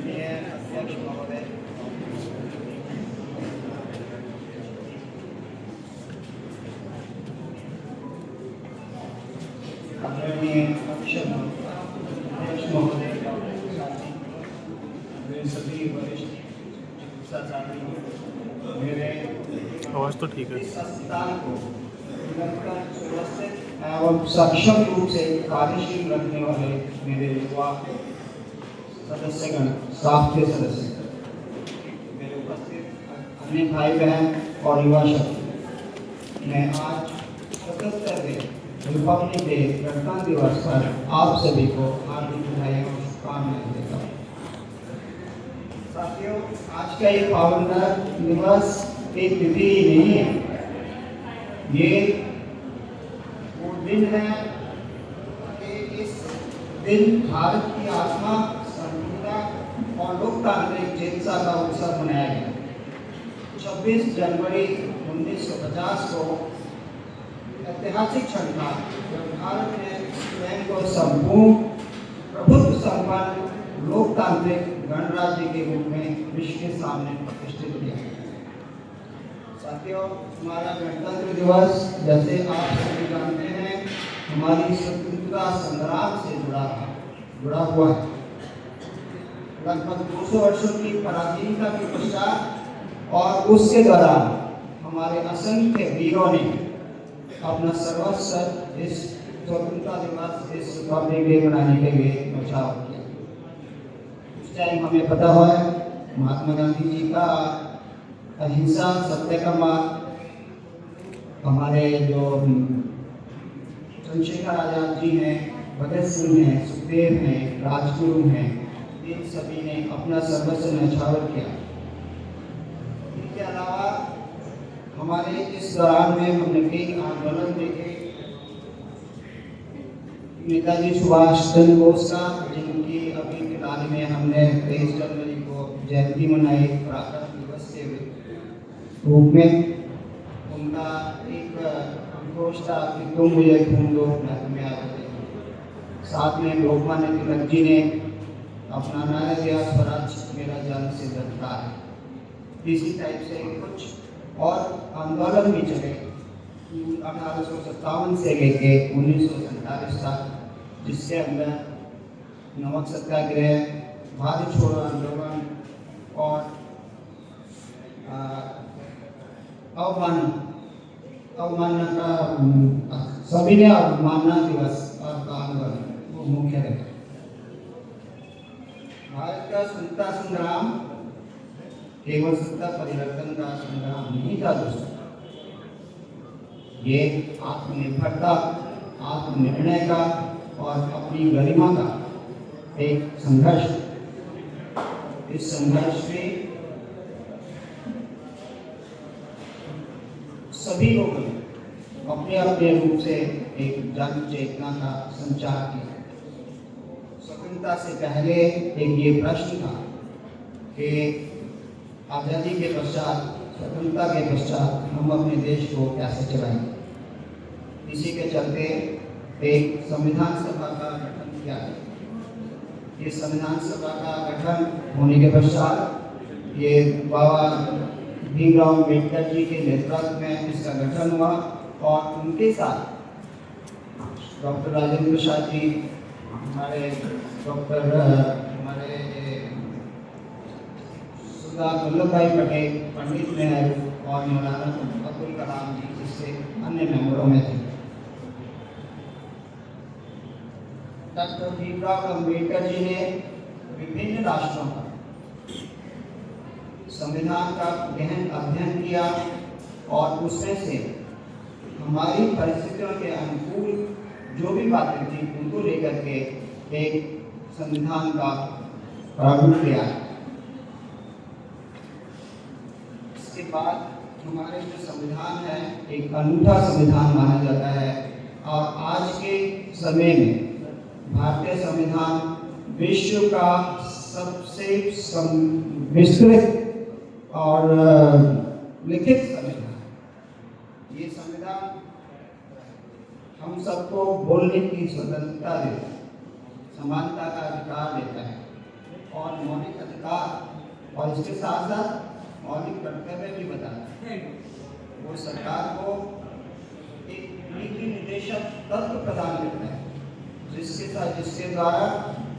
माननीय अध्यक्ष महोदय, आदरणीय अध्यक्ष महोदय, मेरे सभी वरिष्ठ चिकित्सा साथी, मेरे आवाज़ तो ठीक है। इस अस्पताल को निरंतर सुव्यवस्थित एवं सक्षम रूप से कार्यशील रखने वाले मेरे युवा सदस्यगण, स्टाफ के सदस्य, मेरे उपस्थित अन्य भाई बहन और युवा शक्ति, मैं आज 77वें रिपब्लिक डे गणतंत्र दिवस पर आप सभी को हार्दिक बधाई और शुभकामनाएं देता हूँ। साथियों, आज का ये पावन दिवस एक तिथि ही नहीं है, ये वो दिन है कि इस दिन भारत की आत्मा, संप्रभुता और लोकतांत्रिक चेतना का उत्सव मनाया गया। 26 जनवरी 1950 को ऐतिहासिक क्षण था जब भारत ने स्वयं को संपूर्ण प्रभुत्व संपन्न लोकतांत्रिक गणराज्य के रूप में विश्व के सामने प्रतिष्ठित किया। साथियों, हमारा गणतंत्र दिवस, जैसे आप सभी जानते हैं, हमारी स्वतंत्रता संग्राम से जुड़ा हुआ है। लगभग 200 वर्षों की पराधीनता के पश्चात और उसके दौरान हमारे असंख्य वीरों ने अपना सर्वस्व इस स्वतंत्रता दिवस, इस रिपब्लिक डे मनाने के लिए न्यौछावर किया। उस टाइम हमें पता है महात्मा गांधी जी का अहिंसा, सत्य का मार्ग, हमारे जो चंद्रशेखर आजाद जी हैं, भगत सिंह हैं, सुखदेव हैं, राजगुरु हैं, इन सभी ने अपना सर्वस्व न्यौछावर किया। इनके अलावा हमारे इस दौरान में हमने कई आंदोलन देखे। नेताजी सुभाष चंद्र बोस का, जिनकी अभी फिलहाल में हमने 23 जनवरी को जयंती मनाई पराक्रम दिवस के रूप में, उनका एक घोष था कि तुम मुझे खून दो मैं तुम्हें आज़ादी दूं। साथ में लोकमान्य तिलक जी ने अपना नारा दिया, स्वराज मेरा जन्म सिद्ध अधिकार है। इसी टाइप से कुछ और आंदोलन भी चले 1857 से लेके 1947 तक, जिसके अंदर नमक सत्याग्रह, भारत छोड़ो आंदोलन और अवमानना का सविनय अवमानना दिवस का आंदोलन वो मुख्य रहे। भारत का स्वतंत्रता संग्राम केवल सत्ता परिवर्तन का संग्राम नहीं था दोस्तों, ये आत्मनिर्भरता, आत्मनिर्णय का और अपनी गरिमा का एक संघर्ष। इस संघर्ष में सभी लोगों ने अपने अपने रूप से एक जन चेतना का संचार किया। स्वतंत्रता से पहले एक ये प्रश्न था कि आज़ादी के पश्चात, स्वतंत्रता के पश्चात हम अपने देश को कैसे चलाएंगे। इसी के चलते एक संविधान सभा का गठन किया गया। इस संविधान सभा का गठन होने के पश्चात ये बाबा भीमराव अम्बेडकर जी के नेतृत्व में इसका गठन हुआ और उनके साथ डॉक्टर राजेंद्र प्रसाद जी, हमारे सरदार वल्लभ भाई पटेल, पंडित नेहरू और मौलाना अब्दुल कलाम जी, जिससे अन्य मेंबरों में थे। डॉक्टर भीमराव अम्बेडकर जी ने विभिन्न राष्ट्रों का संविधान का गहन अध्ययन किया और उसमें से हमारी परिस्थितियों के अनुकूल जो भी बातें थी उनको लेकर के एक संविधान का प्रारूप किया। इसके बाद हमारे जो संविधान है एक अनूठा संविधान माना जाता है और आज के समय में भारतीय संविधान विश्व का सबसे विस्तृत और लिखित संविधान। ये संविधान हम सबको बोलने की स्वतंत्रता देता है, समानता का अधिकार देता है और मौलिक अधिकार और इसके साथ साथ मौलिक कर्तव्य भी बताता है। वो सरकार को एक नीति निर्देशक तत्व प्रदान करता है जिसके द्वारा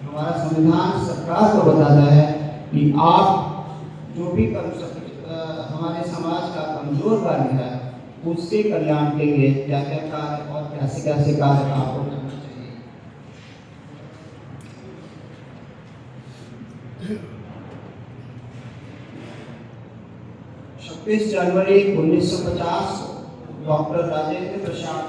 हमारा संविधान सरकार को बताता है कि आप जो भी हमारे समाज का कमजोर वर्ग है उसके कल्याण के लिए क्या क्या कार्य और कैसे कैसे कार्य आपको करना चाहिए। 26 जनवरी 1950 को डॉक्टर राजेंद्र प्रसाद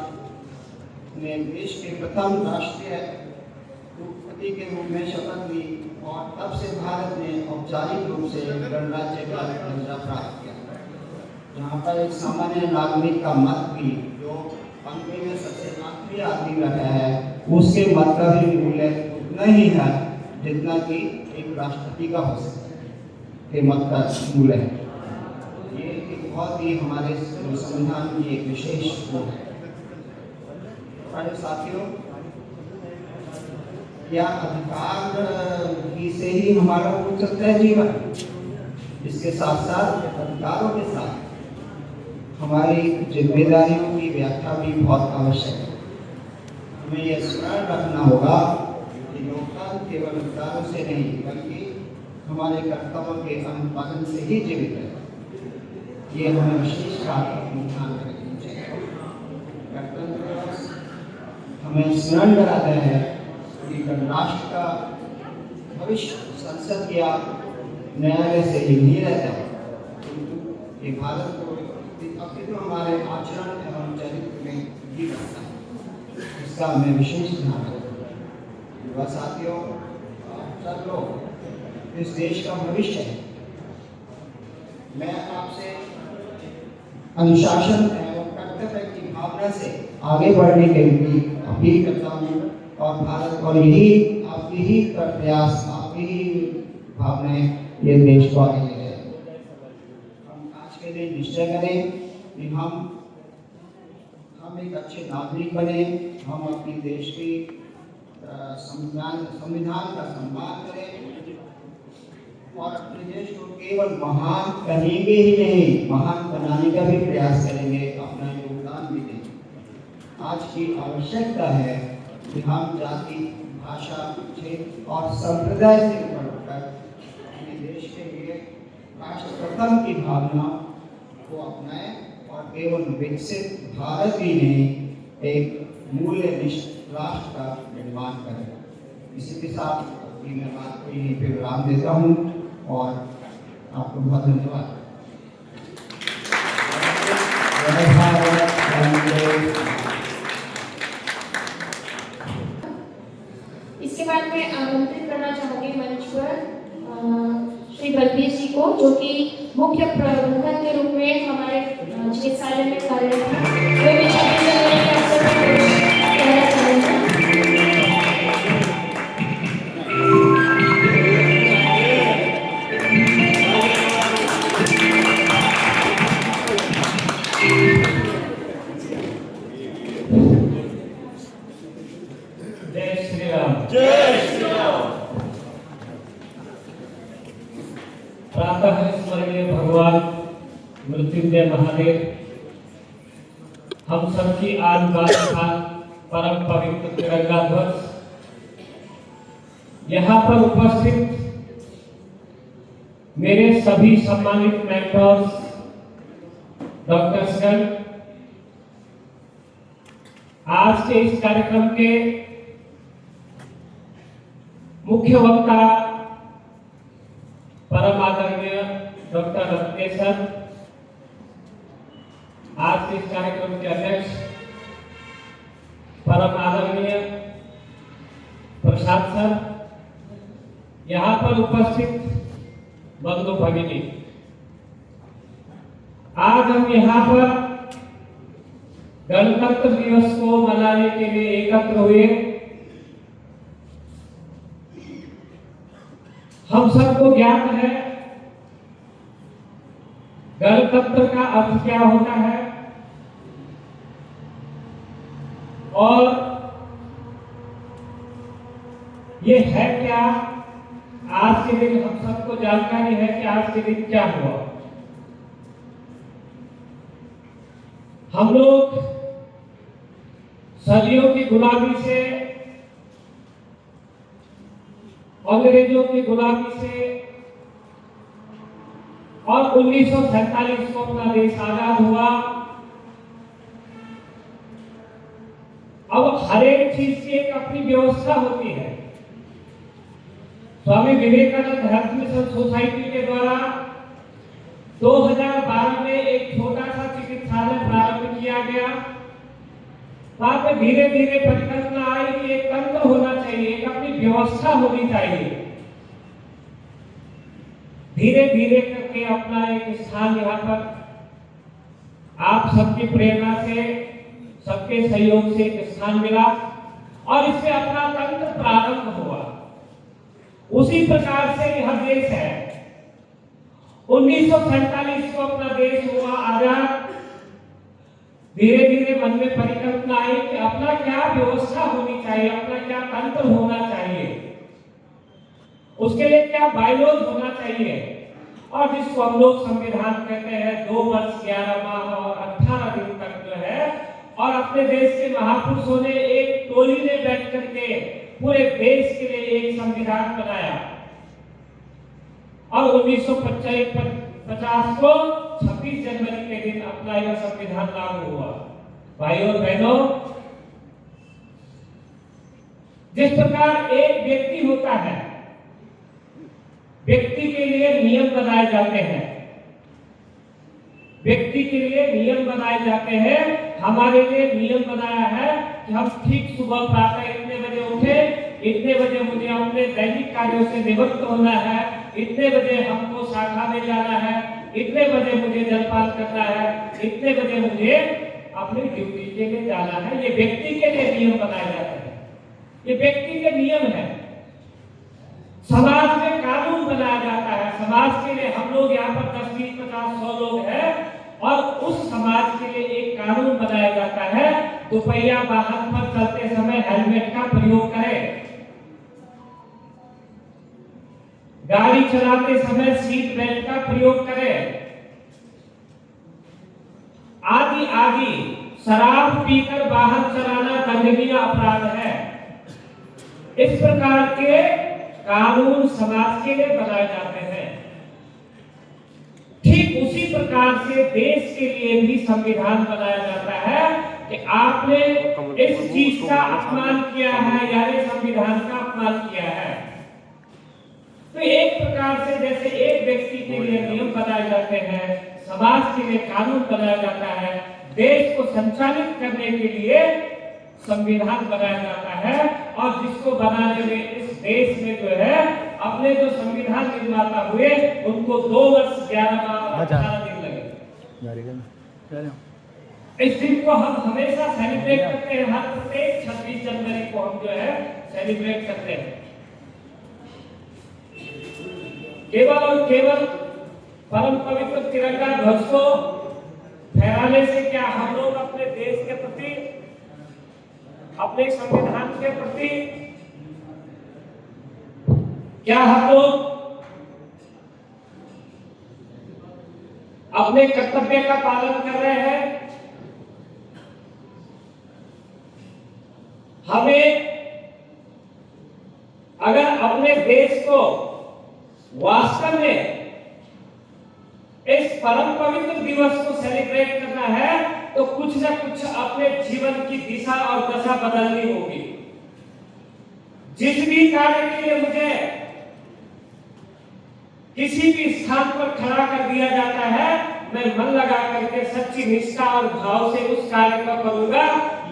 ने देश के प्रथम राष्ट्रीय राष्ट्रपति के रूप में शपथ ली और तब से भारत ने औपचारिक रूप से गणराज्य का दर्जा प्राप्त किया। यहाँ पर एक सामान्य नागरिक का मत भी जो पंक्ति में सबसे आखिरी आदमी बैठा है उसके मत का भी मूल्य उतना ही है जितना कि एक राष्ट्रपति का हो सकता है के मत का मूल्य है। ये एक बहुत ही हमारे संविधान की एक विशेष गुण है। हमारे साथियों, क्या अधिकार की से ही हमारा हो सकता है जीवन? इसके साथ साथ अधिकारों के साथ हमारी जिम्मेदारियों की व्याख्या भी बहुत आवश्यक है। हमें यह स्मरण रखना होगा कि लोकतंत्र केवल अधिकारों से नहीं बल्कि हमारे कर्तव्यों के अनुपालन से ही जीवित है। ये हमें विशेष बात अपनी ध्यान रखनी चाहिए। गणतंत्र दिवस हमें स्मरण कराता है कि गणराष्ट्र का भविष्य संसद या न्यायालय से ही नहीं रहता है, ये भारत को अपने हमारे आचरण एवं चरित्र में भी करता है। इसका हमें विशेष ध्यान रखना। युवा साथियों, सब लोग इस देश का भविष्य है। मैं आपसे अनुशासन एवं कर्तव्य की भावना से आगे बढ़ने के लिए अपील करता हूँ और भारत और यही आपकी ही प्रयास, आपकी ही भावनाएं ये देश को आगे ले जाए। हम आज के दिन निश्चय करें कि हम एक अच्छे नागरिक बने, हम अपने देश की संविधान का सम्मान करें और अपने देश को केवल महान कहेंगे ही नहीं, महान बनाने का भी प्रयास करेंगे, अपना योगदान भी देंगे। आज की आवश्यकता है कि हम जाति, भाषा, क्षेत्र और संप्रदाय से बढ़कर अपने देश के लिए राष्ट्र प्रथम की भावना को अपनाएं और केवल विकसित भारत ही नहीं एक मूल्यनिष्ठ राष्ट्र का निर्माण करें। इसी के साथ अपनी मैं बात को यहीं पे विराम देता हूँ और आपको बहुत धन्यवाद। इसके बाद मैं आमंत्रित करना चाहूंगी मंच पर श्री बलबीर जी को, जो कि मुख्य प्रबंधक के रूप में हमारे चिकित्सालय में कार्यरत हैं। वे भी 26 जनवरी के अवसर पर कहना चाहेंगे। जय श्री राम। जय श्री राम। प्रातः स्मरणीय भगवान मृत्युंजय महादेव हम सबकी आदिवासी था परम पवित्र तिरंगा ध्वज यहाँ पर उपस्थित मेरे सभी सम्मानित मेंटर्स, डॉक्टर्सगण, आज के इस कार्यक्रम के मुख्य वक्ता परम आदरणीय डॉक्टर रत्नेश सर, आज के इस कार्यक्रम के अध्यक्ष परम आदरणीय प्रसाद सर, यहाँ पर उपस्थित बंधु भगिनी, आज हम यहाँ पर गणतंत्र दिवस को मनाने के लिए एकत्र हुए। हम सबको ज्ञात है गणतंत्र का अर्थ क्या होता है और ये है क्या, आज के दिन हम सबको जानकारी है कि आज के दिन क्या हुआ। हम लोग सदियों की गुलामी से, अंग्रेजों की गुलामी से और 1947 को अपना देश आजाद हुआ। अब हर एक चीज की एक अपनी व्यवस्था होती है। Swami Vivekananda health mission society के द्वारा 2012 में एक छोटा सा चिकित्सालय प्रारंभ किया गया। वहां पे धीरे धीरे परिकल्पना आई कि एक तंत्र होना चाहिए, एक अपनी व्यवस्था होनी चाहिए। धीरे धीरे करके अपना एक स्थान यहाँ पर आप सबकी प्रेरणा से, सबके सहयोग से एक स्थान मिला और इसमें अपना तंत्र प्रारंभ हुआ। उसी प्रकार से यह देश है। 1947 को अपना देश हुआ आजाद। धीरे धीरे मन में परिकल्पना आई कि अपना क्या व्यवस्था होनी चाहिए, अपना क्या तंत्र होना चाहिए, उसके लिए क्या बायलॉज होना चाहिए। और जिसको हम लोग संविधान कहते हैं, 2 वर्ष 11 माह और 18 दिन तक जो है, और अपने देश के महापुरुषों ने एक टोली ने बैठ करके पूरे देश के लिए एक संविधान बनाया। और 1950 को 26 जनवरी के दिन अपना यह संविधान लागू हुआ। भाइयों और बहनों, जिस प्रकार एक व्यक्ति होता है, व्यक्ति के लिए नियम बनाए जाते हैं, व्यक्ति के लिए नियम बनाए जाते हैं। हमारे लिए नियम बनाया है कि हम ठीक सुबह प्रातः इतने बजे उठे, इतने बजे मुझे अपने दैनिक कार्यों से निवृत्त होना है, इतने बजे हमको शाखा में जाना है, इतने बजे मुझे जलपान करना है, इतने बजे मुझे अपनी ड्यूटी के लिए जाना है। ये व्यक्ति के लिए नियम बनाए जाते हैं, ये व्यक्ति के नियम है। समाज में कानून बनाया जाता है। समाज के लिए हम लोग यहाँ पर 10, 20, 50, 100 लोग हैं और उस समाज के लिए एक कानून बनाया जाता है। दोपहिया वाहन पर चलते समय हेलमेट का प्रयोग करें, गाड़ी चलाते समय सीट बेल्ट का प्रयोग करें, आदि आदि। शराब पीकर वाहन चलाना दंडनीय अपराध है। इस प्रकार के कानून समाज के लिए बनाए जाते हैं। ठीक उसी प्रकार से देश के लिए भी संविधान बनाया जाता है कि आपने इस चीज का अपमान किया है, यानी संविधान का अपमान किया है। तो एक प्रकार से जैसे एक व्यक्ति के लिए नियम बनाए जाते हैं, समाज के लिए कानून बनाया जाता है, देश को संचालित करने के लिए संविधान बनाया जाता है। और जिसको बनाने में इस देश में जो है अपने जो संविधान निर्माता हुए उनको 2 वर्ष 11 माह और 18 दिन लगे। इस दिन को हम हमेशा सेलिब्रेट करते हैं। हर प्रत्येक 26 जनवरी को हम जो है सेलिब्रेट करते हैं। केवल और केवल परम पवित्र तिरंगा ध्वज को फहराने से क्या हम लोग अपने देश के प्रति, अपने संविधान के प्रति क्या हम लोग अपने कर्तव्य का पालन कर रहे हैं? हमें अगर अपने देश को वास्तव में इस परम पवित्र दिवस को सेलिब्रेट करना है तो कुछ न कुछ अपने जीवन की दिशा और दशा बदलनी होगी। जिस भी कार्य के लिए मुझे किसी भी स्थान पर खड़ा कर दिया जाता है, मैं मन लगा करके सच्ची निष्ठा और भाव से उस कार्य को करूंगा।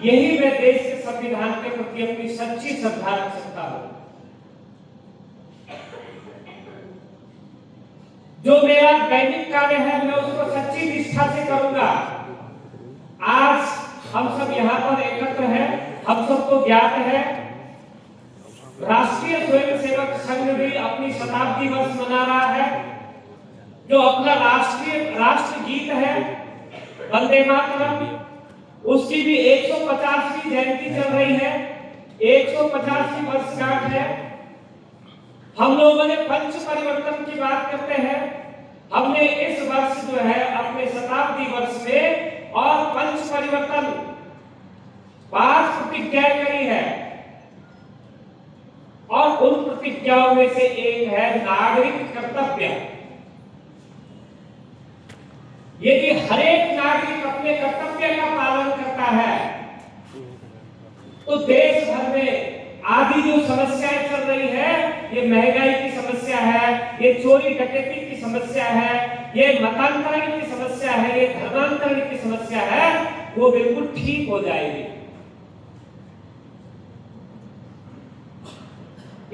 यही मैं देश के संविधान के प्रति अपनी सच्ची श्रद्धा रख सकता हूं। जो मेरा दैनिक कार्य है मैं उसको सच्ची निष्ठा से करूंगा। आज हम सब यहाँ पर एकत्र हैं, हम सबको ज्ञात है राष्ट्रीय स्वयंसेवक संघ भी अपनी शताब्दी वर्ष मना रहा है। जो अपना राष्ट्र गीत है वंदे मातरम, उसकी भी 150वीं जयंती चल रही है, 150वीं वर्षगांठ है। हम लोगों ने पंच परिवर्तन की बात करते हैं। हमने इस वर्ष जो है अपने शताब्दी वर्ष में और पंच परिवर्तन 5 प्रतिज्ञाएं करी है और उन प्रतिज्ञाओं में से एक है नागरिक कर्तव्य। यदि हर एक नागरिक अपने कर्तव्य का पालन करता है तो देश भर में आदि जो समस्याएं चल रही है, ये महंगाई की समस्या है, ये चोरी डकैती की समस्या है, ये मतांतरण की समस्या है, ये धर्मांतरण की समस्या है, वो बिल्कुल ठीक हो जाएगी।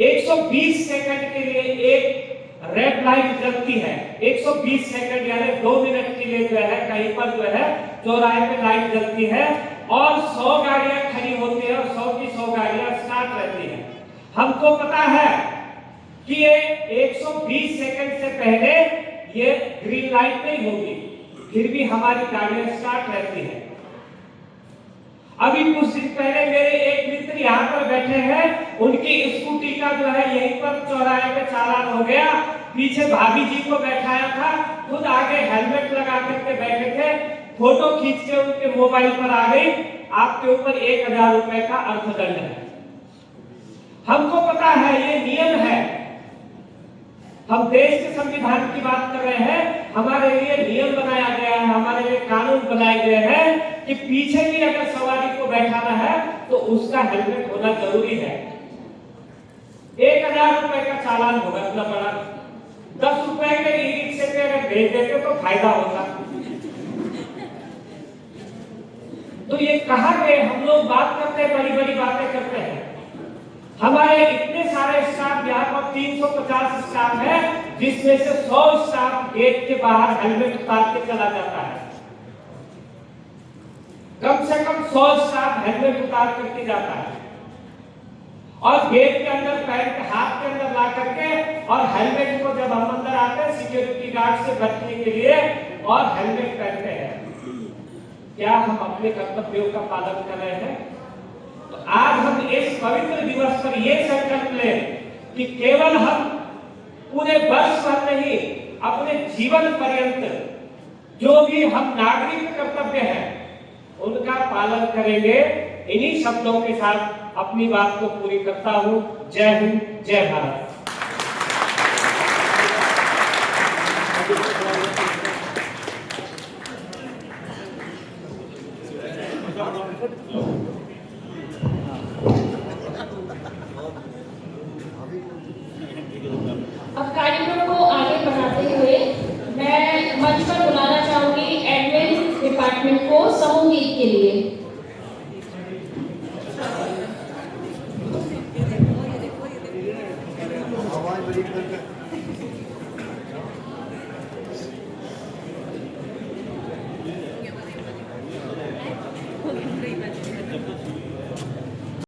120 सेकंड के लिए एक रेड लाइट जलती है। 120 सेकंड यानी 2 मिनट के लिए जो है कहीं पर जो है चौराहे पे लाइट जलती है और 100 गाड़ियां खड़ी होती है और 100 की 100 गाड़ियां स्टार्ट रहती है। हमको पता है कि ये 120 सेकंड से पहले ये ग्रीन लाइट नहीं होगी, फिर भी हमारी गाड़ियां स्टार्ट रहती है। अभी कुछ दिन पहले मेरे एक मित्र यहाँ पर बैठे हैं, उनकी स्कूटी का जो है यहीं पर चौराहे पे चालान हो गया। पीछे भाभी जी को बैठाया था, खुद आगे हेलमेट लगा करके बैठे थे, फोटो खींच के उनके मोबाइल पर आ गई, आपके ऊपर 1000 रुपए का अर्थदंड है। हमको पता है ये नियम है। हम देश के संविधान की बात कर रहे हैं, हमारे लिए नियम बनाया गया है, हमारे लिए कानून बनाए गए हैं कि पीछे भी अगर सवारी को बैठाना है तो उसका हेलमेट होना जरूरी है। 1000 रुपए का चालान होगा इतना बड़ा, 10 रुपए के ई रिक्शे पे अगर भेज देते तो फायदा होता। तो ये कहा गए, हम लोग बात करते हैं, बड़ी बड़ी बातें करते हैं। हमारे इतने सारे स्टाफ, यहाँ पर 350 स्टाफ है, जिसमें से 100 स्टाफ गेट के बाहर हेलमेट उतार के चला जाता है। कम से कम 100 स्टाफ हेलमेट उतार करके जाता है और गेट के अंदर पैंट हाथ के अंदर ला करके और हेलमेट को जब हम अंदर आते हैं सिक्योरिटी गार्ड से बचने के लिए और हेलमेट पहनते हैं। क्या हम अपने कर्तव्यों का पालन कर रहे हैं? तो आज हम इस पवित्र दिवस पर यह संकल्प लें कि केवल हम पूरे वर्ष भर नहीं, अपने जीवन पर्यंत जो भी हम नागरिक कर्तव्य हैं उनका पालन करेंगे। इन्हीं शब्दों के साथ अपनी बात को पूरी करता हूं। जय हिंद, जय भारत। अब कार्यक्रम को आगे बढ़ाते हुए मैं मंच पर बुलाना चाहूंगी एडमिन डिपार्टमेंट को समूह गीत के लिए। आवाज बड़ी